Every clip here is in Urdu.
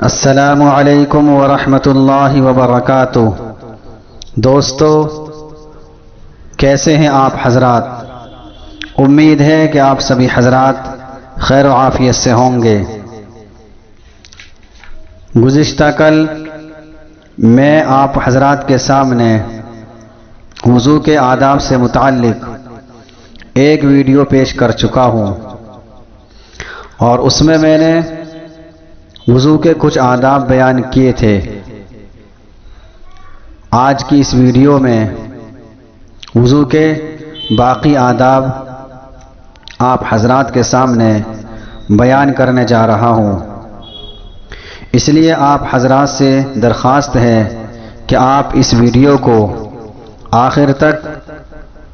السلام علیکم ورحمۃ اللہ وبرکاتہ۔ دوستو، کیسے ہیں آپ حضرات؟ امید ہے کہ آپ سبھی حضرات خیر و عافیت سے ہوں گے۔ گزشتہ کل میں آپ حضرات کے سامنے وضو کے آداب سے متعلق ایک ویڈیو پیش کر چکا ہوں، اور اس میں نے وضو کے کچھ آداب بیان کیے تھے۔ آج کی اس ویڈیو میں وضو کے باقی آداب آپ حضرات کے سامنے بیان کرنے جا رہا ہوں۔ اس لیے آپ حضرات سے درخواست ہے کہ آپ اس ویڈیو کو آخر تک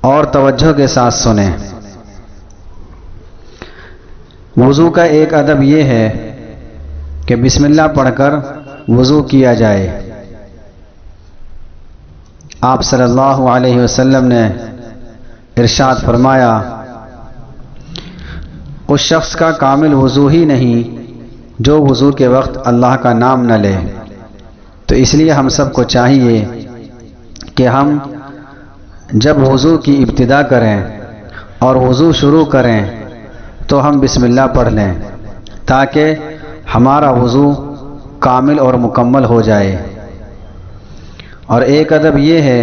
اور توجہ کے ساتھ سنیں۔ وضو کا ایک ادب یہ ہے کہ بسم اللہ پڑھ کر وضو کیا جائے۔ آپ صلی اللہ علیہ وسلم نے ارشاد فرمایا، اس شخص کا کامل وضو ہی نہیں جو وضو کے وقت اللہ کا نام نہ لے۔ تو اس لیے ہم سب کو چاہیے کہ ہم جب وضو کی ابتدا کریں اور وضو شروع کریں تو ہم بسم اللہ پڑھ لیں، تاکہ ہمارا وضو کامل اور مکمل ہو جائے۔ اور ایک ادب یہ ہے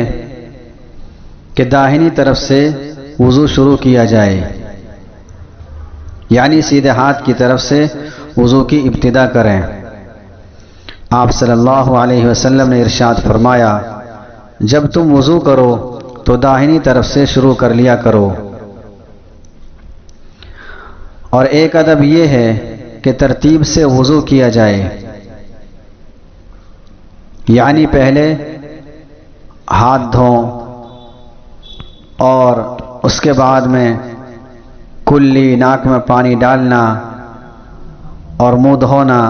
کہ داہنی طرف سے وضو شروع کیا جائے، یعنی سیدھے ہاتھ کی طرف سے وضو کی ابتدا کریں۔ آپ صلی اللہ علیہ وسلم نے ارشاد فرمایا، جب تم وضو کرو تو داہنی طرف سے شروع کر لیا کرو۔ اور ایک ادب یہ ہے کہ ترتیب سے وضو کیا جائے، یعنی پہلے ہاتھ دھوؤں اور اس کے بعد میں کلی ناک میں پانی ڈالنا اور منہ دھونا،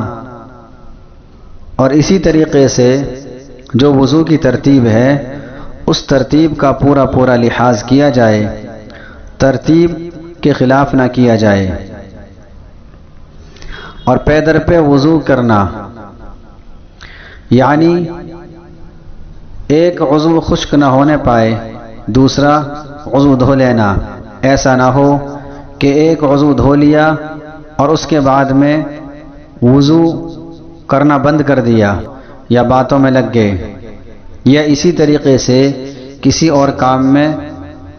اور اسی طریقے سے جو وضو کی ترتیب ہے اس ترتیب کا پورا لحاظ کیا جائے، ترتیب کے خلاف نہ کیا جائے۔ اور پے در پہ وضو کرنا، یعنی ایک عضو خشک نہ ہونے پائے دوسرا عضو دھو لینا۔ ایسا نہ ہو کہ ایک عضو دھو لیا اور اس کے بعد میں وضو کرنا بند کر دیا یا باتوں میں لگ گئے، یا اسی طریقے سے کسی اور کام میں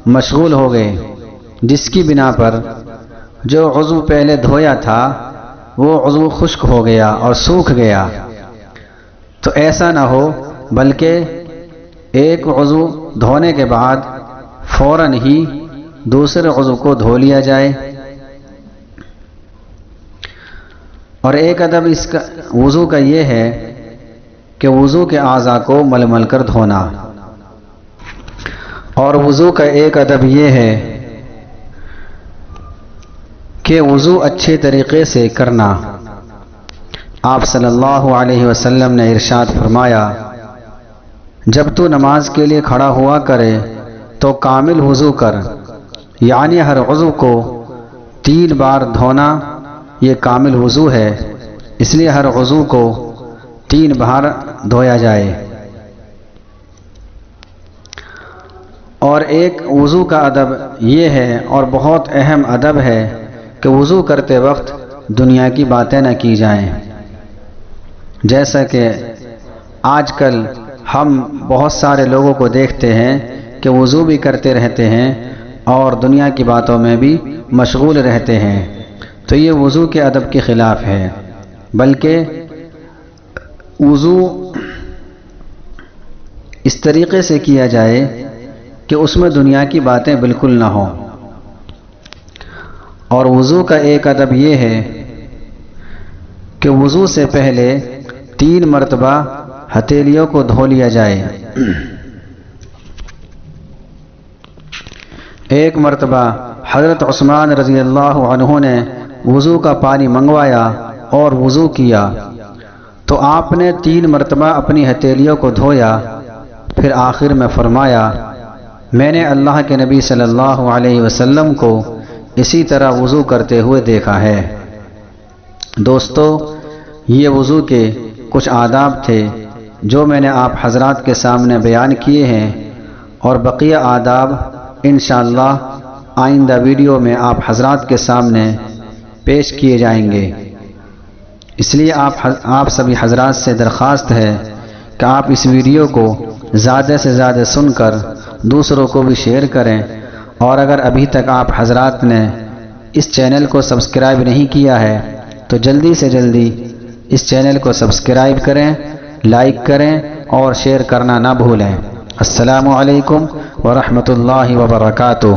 مشغول ہو گئے، جس کی بنا پر جو عضو پہلے دھویا تھا وہ عضو خشک ہو گیا اور سوکھ گیا۔ تو ایسا نہ ہو، بلکہ ایک عضو دھونے کے بعد فوراً ہی دوسرے عضو کو دھو لیا جائے۔ اور ایک ادب اس کا وضو کا یہ ہے کہ وضو کے اعضاء کو مل مل کر دھونا۔ اور وضو کا ایک ادب یہ ہے کہ وضو اچھے طریقے سے کرنا۔ آپ صلی اللہ علیہ وسلم نے ارشاد فرمایا، جب تو نماز کے لیے کھڑا ہوا کرے تو کامل وضو کر، یعنی ہر عضو کو 3 بار دھونا یہ کامل وضو ہے، اس لیے ہر عضو کو 3 بار دھویا جائے۔ اور ایک وضو کا ادب یہ ہے، اور بہت اہم ادب ہے، کہ وضو کرتے وقت دنیا کی باتیں نہ کی جائیں۔ جیسا کہ آج کل ہم بہت سارے لوگوں کو دیکھتے ہیں کہ وضو بھی کرتے رہتے ہیں اور دنیا کی باتوں میں بھی مشغول رہتے ہیں، تو یہ وضو کے ادب کے خلاف ہے۔ بلکہ وضو اس طریقے سے کیا جائے کہ اس میں دنیا کی باتیں بالکل نہ ہوں۔ اور وضو کا ایک ادب یہ ہے کہ وضو سے پہلے 3 مرتبہ ہتھیلیوں کو دھو لیا جائے۔ ایک مرتبہ حضرت عثمان رضی اللہ عنہ نے وضو کا پانی منگوایا اور وضو کیا، تو آپ نے 3 مرتبہ اپنی ہتھیلیوں کو دھویا، پھر آخر میں فرمایا، میں نے اللہ کے نبی صلی اللہ علیہ وسلم کو اسی طرح وضو کرتے ہوئے دیکھا ہے۔ دوستو، یہ وضو کے کچھ آداب تھے جو میں نے آپ حضرات کے سامنے بیان کیے ہیں، اور بقیہ آداب انشاءاللہ آئندہ ویڈیو میں آپ حضرات کے سامنے پیش کیے جائیں گے۔ اس لیے آپ سبھی حضرات سے درخواست ہے کہ آپ اس ویڈیو کو زیادہ سے زیادہ سن کر دوسروں کو بھی شیئر کریں، اور اگر ابھی تک آپ حضرات نے اس چینل کو سبسکرائب نہیں کیا ہے تو جلدی سے جلدی اس چینل کو سبسکرائب کریں، لائک کریں اور شیئر کرنا نہ بھولیں۔ السلام علیکم ورحمۃ اللہ وبرکاتہ۔